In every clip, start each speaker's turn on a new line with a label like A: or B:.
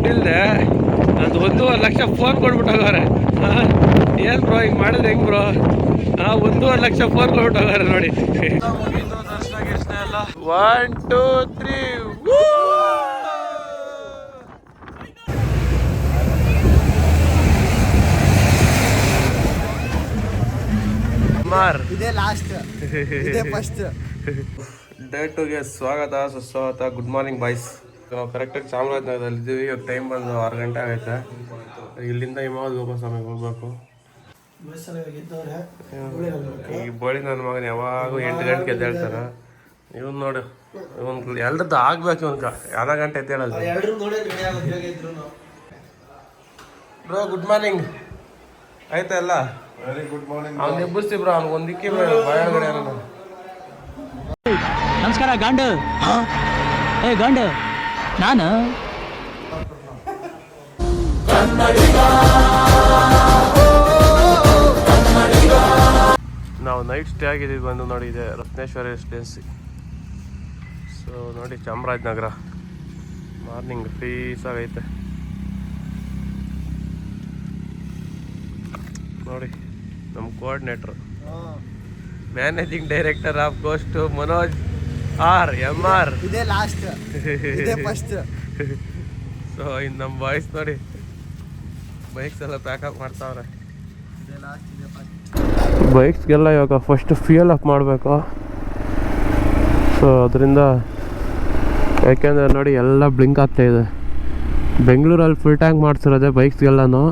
A: ದುಡ್ಡಿಲ್ದೆ ನಂದು 1.5 ಲಕ್ಷ ಫೋನ್ ಕೊಟ್ಬಿಟ್ಟೋಗವ್ರೆ. ಏನು ಬ್ರೋ ಹಿಂಗೆ ಮಾಡಿದ್ರೆ ಹೆಂಗೆ ಬ್ರೋ? 1.5 ಲಕ್ಷ ಫೋನ್ ಕೊಟ್ಬಿಟ್ಟೋಗವ್ರೆ ನೋಡಿ. ದರ್ಶನ ಗಿರ್ಶನ ಎಲ್ಲ 1 2 3
B: ಇದೇ ಲಾಸ್ಟ್, ಇದೇ ಫಸ್ಟ್.
A: ಡೇ 2ಗೆ ಸ್ವಾಗತ ಸುಸ್ವಾಗತ. Good morning boys. ನಾವು ಕರೆಕ್ಟಾಗಿ ಚಾಮರಾಜನಗರದಲ್ಲಿ ಇದ್ದೀವಿ. ಇವಾಗ ಟೈಮ್ ಬಂದು 6 ಗಂಟೆ ಆಗೈತೆ. ಇಲ್ಲಿಂದ ಹಿಮಾವತ್ ಗೋಪಾಲಸ್ವಾಮಿಗೆ ಹೋಗ್ಬೇಕು. ಈ ಬಳಿ ನನ್ನ ಮಗನ ಯಾವಾಗೂ 8 ಗಂಟೆಗೆ ಎದ್ದೇಳ್ತಾನೆ. ಇವನು ನೋಡು, ಇವನು ಎಲ್ರದ್ದು ಆಗ್ಬೇಕು. ಇವನ್ಕ ಯಾವ್ದೋ ಗಂಟೆ ಎದ್ದೇಳೋದು. ಬ್ರೋ ಗುಡ್ ಮಾರ್ನಿಂಗ್ ಆಯ್ತಾ ಎಲ್ಲ?
B: Very good morning.
A: ಅವ್ನು ಎಬ್ಬಿಸ್ತೀವಿ ಬ್ರೋ, ಅವ್ನಿಗೆ ಒಂದಿಕ್ಕಿ ಬಾಯೊಳಗಡೆ ಏನೋ.
C: ನಮಸ್ಕಾರ ಗಂಡು. ಏ ಗಂಡು ನಾನು
A: ನಾವು ನೈಟ್ ಸ್ಟೇ ಆಗಿದ್ದೀವಿ ಬಂದು ನೋಡಿ. ಇದೆ ರತ್ನೇಶ್ವರ ರೆಸಿಡೆನ್ಸಿ. ಸೊ ನೋಡಿ ಚಾಮರಾಜನಗರ. ಮಾರ್ನಿಂಗ್ ಪೀಸಾಗೈತೆ ನೋಡಿ. ನಮ್ಮ ಕೋಆರ್ಡಿನೇಟ್ರು managing director of ghost Manoj MR.
B: ಇದೇ ಲಾಸ್ಟ್, ಇದೇ ಫಸ್ಟ್.
A: ಸೊ ಇನ್ನು ನಮ್ಮ ಬಾಯ್ಸ್ ನೋಡಿ ಬೈಕ್ಸ್ ಎಲ್ಲ ಪ್ಯಾಕಪ್ ಮಾಡ್ತಾವ್ರೆ. ಬೈಕ್ಸ್ಗೆಲ್ಲ ಇವಾಗ ಫಸ್ಟ್ ಫ್ಯೂಯಲ್ ಅಪ್ ಮಾಡಬೇಕು. ಸೊ ಅದರಿಂದ ಯಾಕೆಂದರೆ ನೋಡಿ ಎಲ್ಲ ಬ್ಲಿಂಕ್ ಆಗ್ತಾಯಿದೆ. ಬೆಂಗಳೂರಲ್ಲಿ ಫುಲ್ ಟ್ಯಾಂಕ್ ಮಾಡ್ತಿರೋದೆ ಬೈಕ್ಸ್ಗೆಲ್ಲನೂ.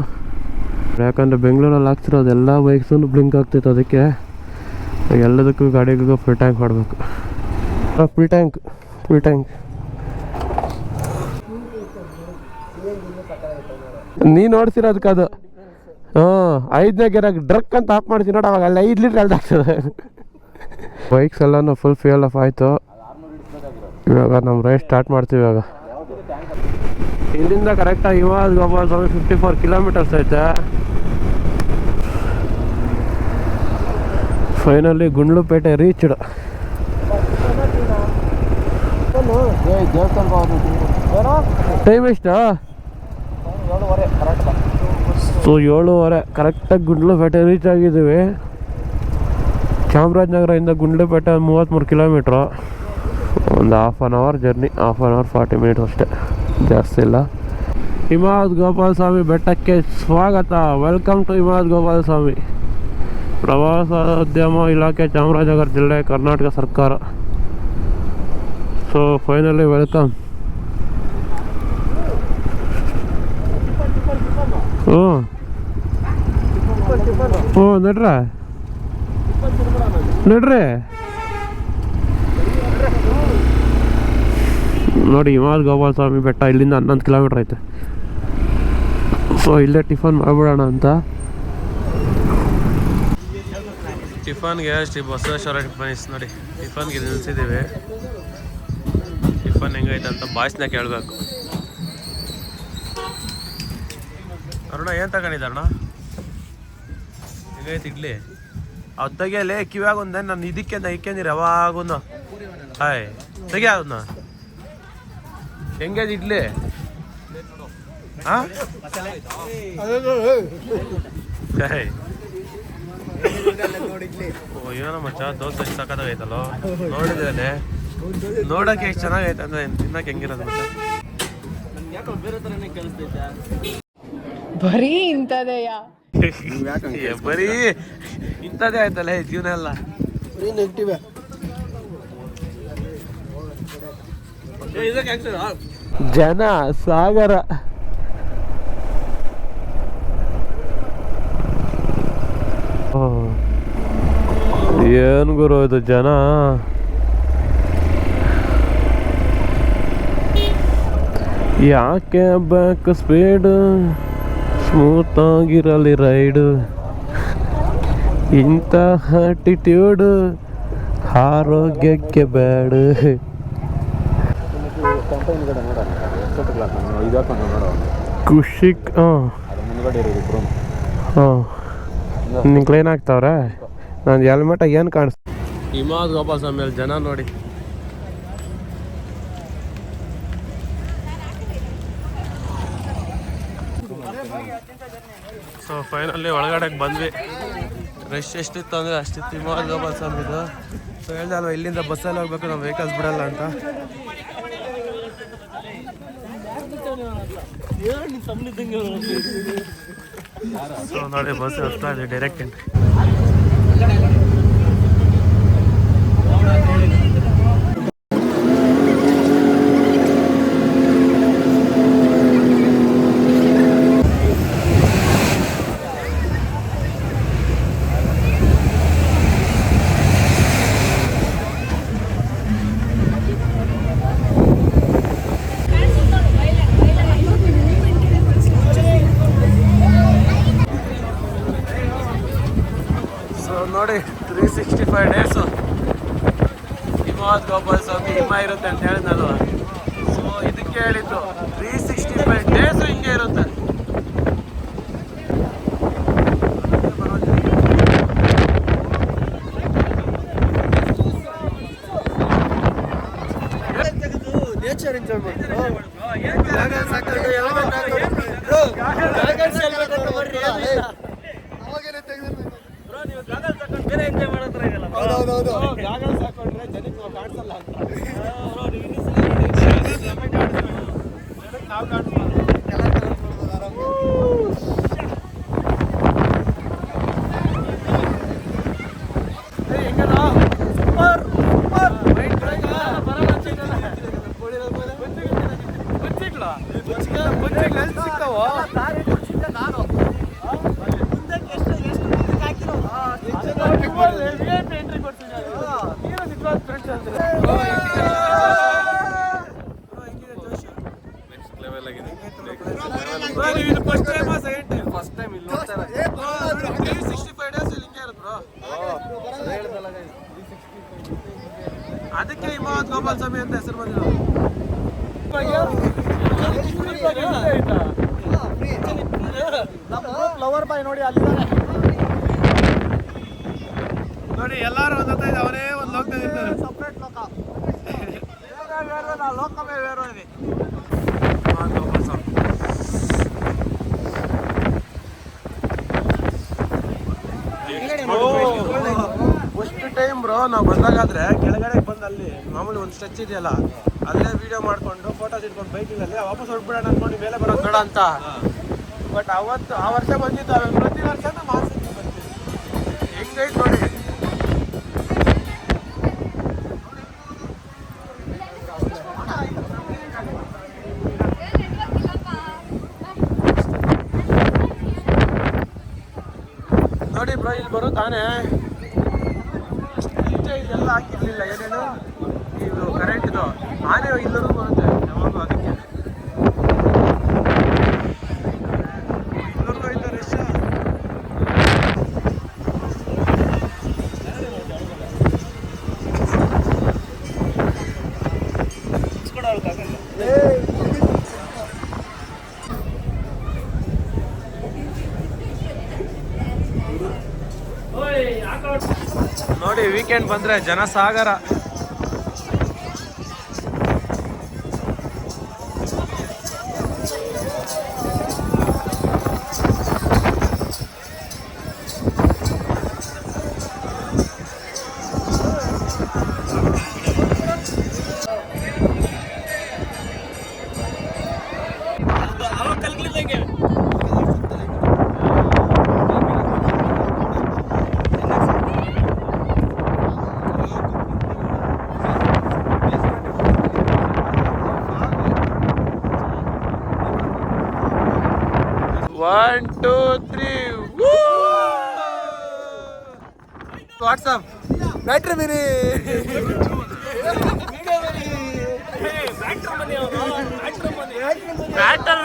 A: ಯಾಕಂದರೆ ಬೆಂಗಳೂರಲ್ಲಿ ಹಾಕ್ತಿರೋದು ಎಲ್ಲ ಬೈಕ್ಸೂ ಬ್ಲಿಂಕ್ ಆಗ್ತೈತೆ. ಅದಕ್ಕೆ ಎಲ್ಲದಕ್ಕೂ ಗಾಡಿಗಳಿಗೂ ಫುಲ್ ಟ್ಯಾಂಕ್ ಮಾಡಬೇಕು. ಫುಲ್ ಟ್ಯಾಂಕ್ ನೀ ನೋಡ್ತಿರೋದಕ್ಕೆ ಅದು 5ನೇ ಗೇರಾಗ ಡ್ರಕ್ ಅಂತ ಆಫ್ ಮಾಡ್ತೀನಿ ನೋಡಿ. ಅವಾಗ ಅಲ್ಲಿ 5 ಲೀಟ್ರ್ ಎಳ್ದಾಗ್ತದೆ. ಬೈಕ್ಸ್ ಎಲ್ಲನೂ ಫುಲ್ ಫ್ಯೂಯಲ್ ಆಫ್ ಆಯಿತು. ಇವಾಗ ನಮ್ಮ ರೈಡ್ ಸ್ಟಾರ್ಟ್ ಮಾಡ್ತೀವಿ. ಇವಾಗ ಇಲ್ಲಿಂದ ಕರೆಕ್ಟಾಗಿ ಹಿಮಾವತ್ ಗೋಪಾಲಸ್ವಾಮಿ 54 ಕಿಲೋಮೀಟರ್ಸ್ ಐತೆ. Finally Gundlupet reached. ಟೈಮ್ ಎಷ್ಟು? 7:30 ಕರೆಕ್ಟಾಗಿ ಗುಂಡ್ಲುಪೇಟೆ ರೀಚ್ ಆಗಿದ್ದೀವಿ. ಚಾಮರಾಜನಗರದಿಂದ ಗುಂಡ್ಲುಪೇಟೆ 33 ಕಿಲೋಮೀಟ್ರು. ಒಂದು half an hour journey, half an hour 40 minutes ಅಷ್ಟೇ, ಜಾಸ್ತಿ ಇಲ್ಲ. ಹಿಮಾವತ್ ಗೋಪಾಲಸ್ವಾಮಿ ಬೆಟ್ಟಕ್ಕೆ ಸ್ವಾಗತ. Welcome to Himavad Gopalaswamy. ಪ್ರವಾಸೋದ್ಯಮ ಇಲಾಖೆ, ಚಾಮರಾಜನಗರ ಜಿಲ್ಲೆ, ಕರ್ನಾಟಕ ಸರ್ಕಾರ. So finally welcome. ನಡ್ರಿ ನೋಡಿ ಹಿಮಾವತ್ ಗೋಪಾಲಸ್ವಾಮಿ ಬೆಟ್ಟ ಇಲ್ಲಿಂದ 11 ಕಿಲೋಮೀಟ್ರ್ ಐತೆ. ಸೊ ಇಲ್ಲೇ ಟಿಫನ್ ಮಾಡ್ಬಿಡೋಣ ಅಂತ. ಟಿಫನ್ಗೆ ಶ್ರೀ ಬಸವೇಶ್ವರ ಟಿಫನ್ಸ್ ನೋಡಿ. ಟಿಫನ್ಗೆ ನಿಲ್ಸಿದ್ದೀವಿ. ಟಿಫನ್ ಹೆಂಗೈತೆ ಅಂತ ಬಾಯ್ಸ್ನ ಕೇಳಬೇಕು. ಅರುಣ ಏನು ತಗೊಂಡಿದ್ದ ಅರುಣ? ಹೆಂಗೈತೆ ಇಡ್ಲಿ? ಅವು ತೆಗಿಯಲೇ ಕಿವ್ಯಾಗ ಒಂದೇ. ನಾನು ಇದಕ್ಕೆ ಇಕ್ಕಂದಿರಿ ಯಾವಾಗೂ. ಹಾಯ್ ತೆಗಿ ಅವನ್ನ. ಹೆಂಗೈತೆ ಇಡ್ಲಿ? ಹಾಂ ಏನೋ ಮಚ್ಚ ದೋಸೆ ಸಕ್ಕತ್ತಾಗೈತಲ್ಲೋ. ನೋಡಿದ್ದೇನೆ, ನೋಡೋಕೆ ಎಷ್ಟು ಚೆನ್ನಾಗೈತೆ ಅಂದರೆ ತಿನ್ನಕ್ಕೆ ಹೆಂಗಿರೋದು ಮತ್ತೆ.
D: ಬರೀ ಇಂಥದೆಯ
A: ಬರೀ ಇಂಥದ್ದೇ ಆಯ್ತಲ್ಲ ಜೀವನ ಎಲ್ಲ. ಜನ ಸಾಗರ. ಏನು ಗುರು ಇದು ಜನ. ಯಾಕೆ ಬ್ಯಾಕ್ ಸ್ಪೀಡ್, ಸ್ಮೂತ್ ಆಗಿರಲಿ ರೈಡು. ಇಂಥ ಆಟಿಟ್ಯೂಡ್ ಆರೋಗ್ಯಕ್ಕೆ ಬ್ಯಾಡ. ಖುಷಿಕ್ ನಿಂಗೆ ಕ್ಲೀನ್ ಆಗ್ತಾವ್ರೆ. ನಾನು ಹೆಲ್ಮೆಟ್ ಏನು ಕಾಣಿಸ್ತು. ಹಿಮಾವತ್ ಗೋಪಾಲಸ್ವಾಮಿ ಮೇಲೆ ಜನ ನೋಡಿ. ಸೊ ಫೈನಲಿ ಒಳಗಡೆಗೆ ಬಂದ್ವಿ. ರಶ್ ಎಷ್ಟಿತ್ತು ಅಂದರೆ ಅಷ್ಟಿತ್ತು. ಇವಾಗ ಬಸ್ ಅಂದಿದ್ದು. ಸೊ ಹೇಳ್ದೆ ಅಲ್ವಾ, ಇಲ್ಲಿಂದ ಬಸ್ಸಲ್ಲಿ ಹೋಗ್ಬೇಕು, ನಾವು ವೆಹಿಕಲ್ಸ್ ಬಿಡಲ್ಲ ಅಂತ. ಸೊ ನೋಡಿ ಬಸ್ ಹತ್ತಾ ಇದೆ, ಡೈರೆಕ್ಟ್ ಎಂಟ್ರಿ. ನೋಡಿ 365 ಡೇಸು ಹಿಮವದ್ ಗೋಪಾಲ್ ಸ್ವಾಮಿ ಹಿಮ ಇರುತ್ತೆ ಅಂತ ಹೇಳಿದ್ನಲ್ವ. ಸೊ ಇದಕ್ಕೆ ಹೇಳಿದ್ದು 365 ಡೇಸು ಹಿಂಗೆ ಇರುತ್ತೆ.
B: ನೇಚರ್ ಎಂಜಾಯ್ ಹೌದೌದು ಜಾಗಲ್ಸ್ ಹಾಕೊಂಡ್ರೆ ಜನಕ್ಕೆ ನಾವು ಕಾಣಿಸಲ್ಲ ಅಂತ. ನಾವು ಕಾಣಿಸ್ಬೋದು. ಅದಕ್ಕೆ ಹಿಮವದ್ ಗೋಪಾಲ್ ಸ್ವಾಮಿ ಅಂತ ಹೆಸರು ಬಂದಿರೋದು. ಫ್ಲವರ್ ಬಾಯ್ ನೋಡಿ ಅಲ್ಲಿದ್ದಾರೆ
A: ನೋಡಿ, ಎಲ್ಲರೂ ಒಂದೇ ಅವರೇ ಒಂದು ಲೋಕದಲ್ಲಿ ಇರ್ತಾರೆ.
B: ಸಪ್ರೇಟ್ ಲೋಕ. ಲೋಕವೇ ಬೇರೆ ಇದೆ.
A: ಫಸ್ಟ್ ಟೈಮ್ ಬ್ರೋ ನಾವು ಬಂದಾಗಾದ್ರೆ ಕೆಳಗಡೆ ಬಂದು ಅಲ್ಲಿ ಮಾಮೂಲಿ ಒಂದು ಸ್ಟ್ರೆಚ್ ಇದೆಯಲ್ಲ, ಅಲ್ಲೇ ವಿಡಿಯೋ ಮಾಡ್ಕೊಂಡು ಫೋಟೋಸ್ ಇಟ್ಕೊಂಡು ಬೈಕಿನಲ್ಲಿ ವಾಪಸ್ ಹೊರಡ್ಬಿಡೋಣ ಅನ್ಕೊಂಡು ಮೇಲೆ ಬರೋದು ಬೇಡ ಅಂತ. ಬಟ್ ಅವತ್ತು ಆ ವರ್ಷ ಬಂದಿದ್ದು, ಪ್ರತಿ ವರ್ಷ ನಮ್ಮ ಆಸೆ ಬರ್ತೀವಿ. ಹೆಂಗೈತೆ ನೋಡಿ. ನೋಡಿ ಬ್ರೋ, ಇಲ್ಲಿ ಬರೋ ತಾನೇ ಇದೆಲ್ಲ ಹಾಕಿರ್ಲಿಲ್ಲ. ಏನೇನು ಇದು ಕರೆಂಟ್ ಇದು ಆನೆ ಇಲ್ಲರೂ ಬರುತ್ತೆ ಯಾವಾಗೂ. ಅದಕ್ಕೆ ಇಲ್ಲರೂ ಐತೆ ರಶ್. ನೋಡಿ ವೀಕೆಂಡ್ ಬಂದ್ರೆ ಜನಸಾಗರ. One, two, three. Woo! WhatsApp.
B: Battery mini
A: matter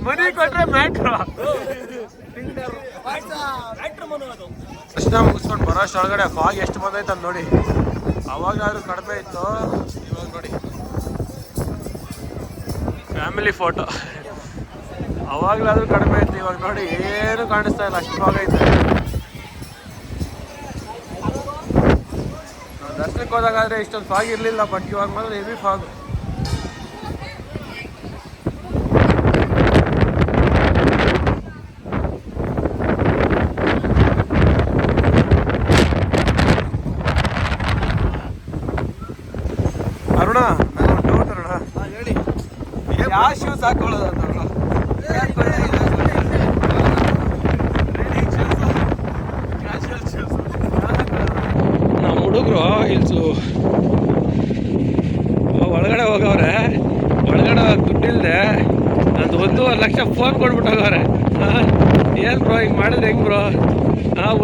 A: money ಕೊಟ್ರೆ ಮ್ಯಾಟ್ರ್. ಕೃಷ್ಣ ಮುಗಿಸ್ಕೊಂಡು ಬರೋಷ್ಟು ಒಳಗಡೆ ಫಾಗ್ ಎಷ್ಟು ಬಂದೈತೆ ಅಂತ ನೋಡಿ. ಅವಾಗಾದ್ರೂ ಕಡಿಮೆ ಇತ್ತು, ಇವಾಗ ನೋಡಿ ಫ್ಯಾಮಿಲಿ ಫೋಟೋ. ಅವಾಗಲಾದ್ರೂ ಕಡಿಮೆ ಇತ್ತು, ಇವಾಗ ನೋಡಿ ಏನು ಕಾಣಿಸ್ತಾ ಇಲ್ಲ, ಅಷ್ಟು ಫಾಗ್ ಐತೆ. ನಾವು ದರ್ಶನಕ್ಕೆ ಹೋದಾಗಾದ್ರೆ ಇಷ್ಟೊಂದು ಫಾಗ್ ಇರಲಿಲ್ಲ, ಬಟ್ ಇವಾಗ ಮಾತ್ರ ಹೆವಿ ಫಾಗ್.
B: ಯಾವ ಶೂಸ್ ಹಾಕೊಳ್ಳೋದು ಅಂತ
A: ನಮ್ಮ ಹುಡುಗರು ಇಲ್ಸು ಒಳಗಡೆ ಹೋಗವ್ರೆ. ಒಳಗಡೆ ದುಡ್ಡಿಲ್ದೆ ನಂದು 1.5 ಲಕ್ಷ ಫೋನ್ ಕೊಟ್ಬಿಟ್ಟು ಹೋಗವ್ರೆ. ಏನು ಬ್ರೋ ಹಿಂಗೆ ಮಾಡಿದ್ರೆ ಹೆಂಗೆ ಬ್ರೋ?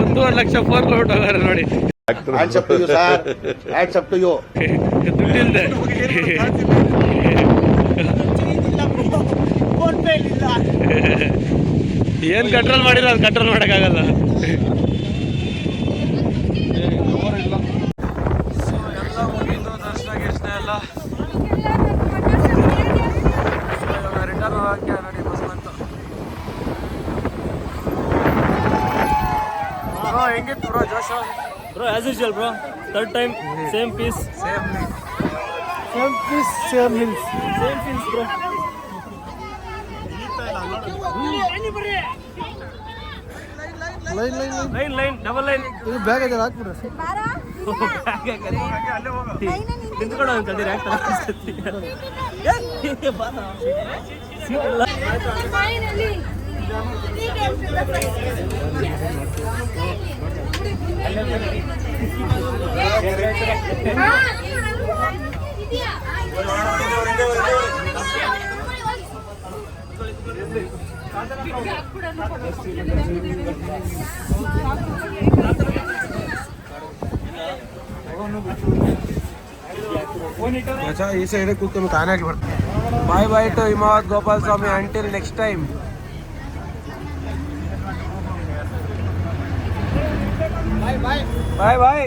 A: 1.5 ಲಕ್ಷ ಫೋನ್ ಕೊಟ್ಬಿಟ್ಟು ಹೋಗವ್ರೆ ನೋಡಿ.
D: Hands up to you, sir. Hands up to you.
A: ದುಡ್ಡಿಲ್ದೆ ಏನು ಕಂಟ್ರೋಲ್ ಮಾಡಿಲ್ಲ, ಅದು ಕಂಟ್ರೋಲ್ ಮಾಡೋಕ್ಕಾಗಲ್ಲ.
B: ಎಲ್ಲ ಮುಗಿದು ದರ್ಶನ ಗಿರ್ಶನ ಎಲ್ಲ ರಿಟರ್ನ್ ಹೋಗಕ್ಕೆ ನೋಡಿ ಬಸ್ ಬಂತು. ಬ್ರೋ ಹೆಂಗಿತ್ತು ಬ್ರೋ ಜೋಶ?
C: Bro as usual bro, third time same piece
B: same
C: bro. Line double line
B: ಇದು ಬ್ಯಾಗ್ ಇದೆ ಹಾಕ್ಬಿಡ್ರಿ.
C: ನಿಂತ್ಕೊಳ್ಳೋ ಅಂತ ಹೇಳಿ
B: अच्छा ಈ ಸೈಡ್ ಕೂತ್ಕೊಂಡು ಕಾನಾಗಿ ಬರ್ತಾರೆ. Bye bye to Himavad Gopalaswamy until next time. Bye bye.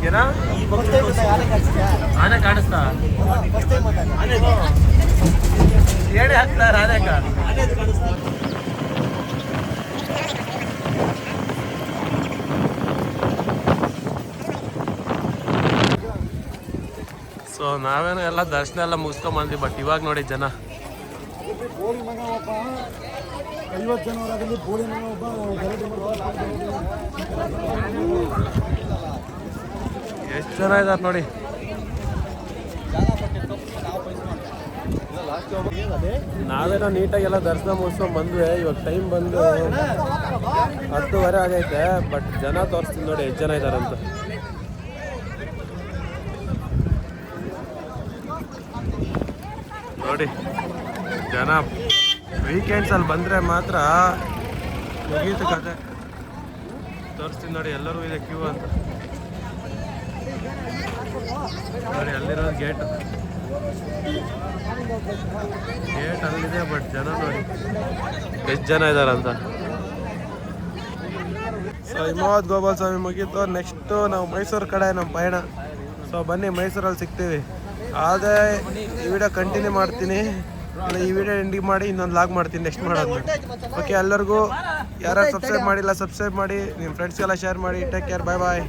B: ಏನಾ ಆನೆ ಕಾಣಿಸ್ತಾ? ಏನೇ ಹಾಕ್ತಾರ ಆನೆಕ?
A: ಸೊ ನಾವೇನೋ ಎಲ್ಲ ದರ್ಶನ ಎಲ್ಲ ಮುಗಿಸ್ಕೊಂಬಂದ್ವಿ. ಬಟ್ ಇವಾಗ ನೋಡಿ ಜನ ಎಷ್ಟು ಜನ ಇದ್ದಾರೆ ನೋಡಿ. ನಾವೇನೋ ನೀಟಾಗೆಲ್ಲ ದರ್ಶನ ಮುಗಿಸ್ಕೊಂಡ್ ಬಂದ್ವಿ. ಇವಾಗ ಟೈಮ್ ಬಂದು 10:30 ಆಗೈತೆ. ಬಟ್ ಜನ ತೋರಿಸ್ತೀನಿ ನೋಡಿ ಎಷ್ಟು ಜನ ಇದ್ದಾರೆ ಅಂತ. ನೋಡಿ ಜನ ವೀಕೆಂಡ್ಸಲ್ಲಿ ಬಂದರೆ ಮಾತ್ರ ಮುಗೀತು ಕತೆ. ತೋರಿಸ್ತೀನಿ ನೋಡಿ, ಎಲ್ಲರೂ ಇದೆ ಕ್ಯೂ ಅಂತ ನೋಡಿ. ಅಲ್ಲಿರೋದು ಗೇಟ್ ಅಲ್ಲಿದೆ. ಬಟ್ ಜನ ನೋಡಿ ಎಷ್ಟು ಜನ ಇದ್ದಾರಂತ.
B: ಸೊ ಹಿಮಾವತ್ ಗೋಪಾಲ ಸ್ವಾಮಿ ಮುಗೀತು. ನೆಕ್ಸ್ಟು ನಾವು ಮೈಸೂರು ಕಡೆ ನಮ್ಮ ಪಯಣ. ಸೊ ಬನ್ನಿ ಮೈಸೂರಲ್ಲಿ ಸಿಗ್ತೀವಿ. ಆದರೆ ಈ ವಿಡಿಯೋ ಕಂಟಿನ್ಯೂ ಮಾಡ್ತೀನಿ, ಈ ವಿಡಿಯೋ ಎಂಡಿಂಗ್ ಮಾಡಿ ಇನ್ನೊಂದು ಲಾಗ್ ಮಾಡ್ತೀನಿ ನೆಕ್ಸ್ಟ್ ಮಾಡೋದು. ಓಕೆ, ಎಲ್ಲರಿಗೂ ಯಾರು ಸಬ್ಸ್ಕ್ರೈಬ್ ಮಾಡಿಲ್ಲ ಸಬ್ಸ್ಕ್ರೈಬ್ ಮಾಡಿ, ನಿಮ್ಮ ಫ್ರೆಂಡ್ಸ್ಗೆಲ್ಲ ಶೇರ್ ಮಾಡಿ. ಟೇಕ್ ಕೇರ್, ಬಾಯ್ ಬಾಯ್.